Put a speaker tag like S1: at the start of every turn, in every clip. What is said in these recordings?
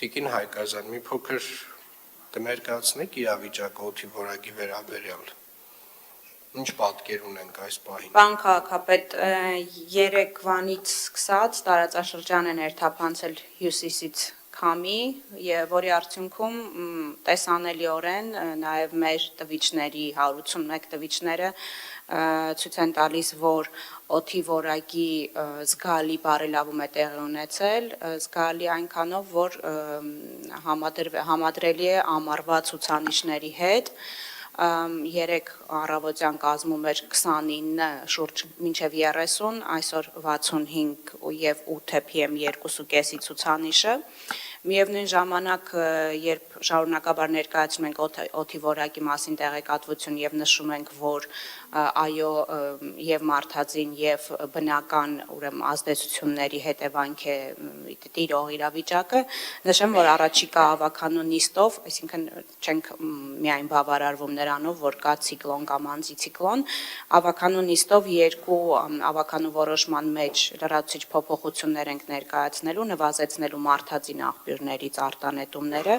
S1: Տիկին Հայկազյան, մի փոքր կներկայացնեք իրավիճակը օդի որակի վերաբերյալ։ Ինչ պատկեր ունենք այս պահին։
S2: Պարոն քաղաքապետ, երեկվանից սկսած տարածաշրջան է ներթափանցել հյուսիսից քամի, որի արդյունքում տեսանելիորեն նաև մեր տվիչների 181 տվիչները ցույց են տալիս, որ օդի որակի զգալի բարելավում է տեղի ունեցել, զգալի այնքանով, որ համադրելի է ամառվա ցուցանիշների հետ։ Երեք առավոտյան կազմում էր 29, շուրջ մինչև 30, այսօր 65 և 8 PM 2.5-ի ցուցանիշը։ Միևնույն ժամանակ, երբ շարունակաբար ներկայացնում ենք օդի որակի մասին տեղեկատվություն և նշում ենք, որ այո և մարդածին և բնական ազդեցությունների հետևանք է տիրող իրավիճակը, նշեմ, որ առաջիկա ավականու նիստով, այսինքն չենք միայն բավարարվում նրանով, որ կա ցիկլոն կամ անտիցիկլոն, ավականու նիստով երկու ավականու որոշման մեջ լրացուցիչ փոփոխություններ ենք ներկայացնելու, նվազեցնելու մարդածին աղբյուրներից արտանետումները,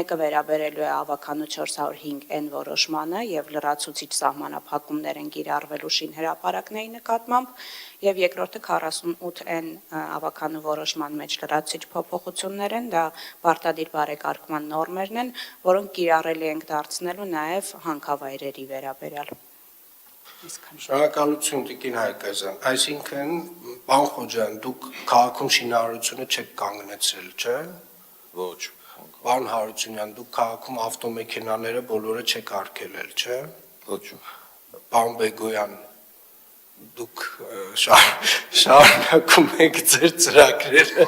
S2: մեկը վերաբերելու է ավականու 405N որոշմանը և լրացուցիչ սահմանափակումներ են կիրառվելու շինհրապարակների նկատմամբ և երկրորդը 48N ավականու որոշման մեջ լրացուցիչ փոփոխություններ են, դա պարտադիր բարեկարգման նորմերն են, որոնք կիրառելի ենք դարձնելու նաև հանքավայրերի վերաբերյալ։
S1: Շնորհակալություն Տիկին Հայկազյան, այսինքն պարոն Խոջյան, դուք քաղաքում շինարարությունը չեք կանգնեցրել, չէ՞։
S3: Ոչ։
S1: Պարոն Հարությունյան, դուք քաղաքում ավտոմեքենաները բոլորը չեք արգելել, չէ՞։
S3: Ոչ։
S1: Պարոն Բեգոյան, դուք շարունակում եք ձեր ծրագրերը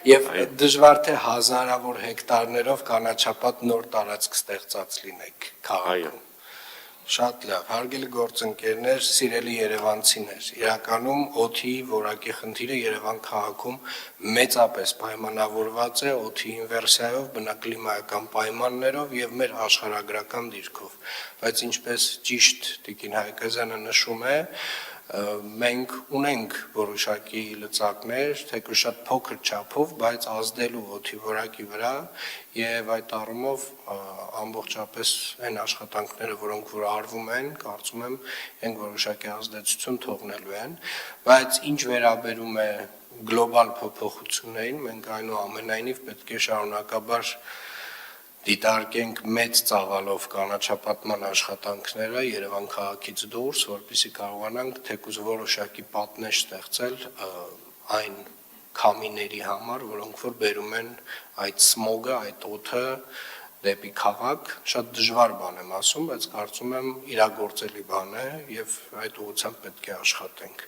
S1: և դժվար թե հազարավոր հեկտարներով կանաչապատ նոր տարածք ստեղծած լինեք քաղաքում։ Շատ լավ, հարգելի գործընկերներ, սիրելի երևանցիներ, իրականում օդի որակի խնդիրը Երևան քաղաքում մեծապես պայմանավորված է օդի ինվերսիայով, բնակլիմայական պայմաններով և մեր աշխարհագրական դիրքով, բայց ինչպես ճիշտ Տիկին Հայկազյանը նշում է, մենք ունենք որոշակի լծակներ, թեկուզ շատ փոքր չափով, բայց ազդելու օդի որակի վրա և այդ առումով ամբողջապես այն աշխատանքները, որոնք որ արվում են, կարծում եմ, են որոշակի ազդեցություն թողնելու են, բայց ինչ վերաբերում է գլոբալ փոփոխություններին, մենք այնուամենայնիվ պետք է շարունակաբար դիտարկենք մեծ ծավալով կանաչապատման աշխատանքները Երևան քաղաքից դուրս, որպեսզի կարողանանք թեկուզ որոշակի պատնեշ ստեղծել այն քամիների համար, որոնք որ բերում են այդ սմոգը, այդ օդը դեպի քաղաք, շատ դժվար բան եմ ասում, բայց կարծում եմ իրագործելի բան է և այդ ուղղությամբ պետք է աշխատենք։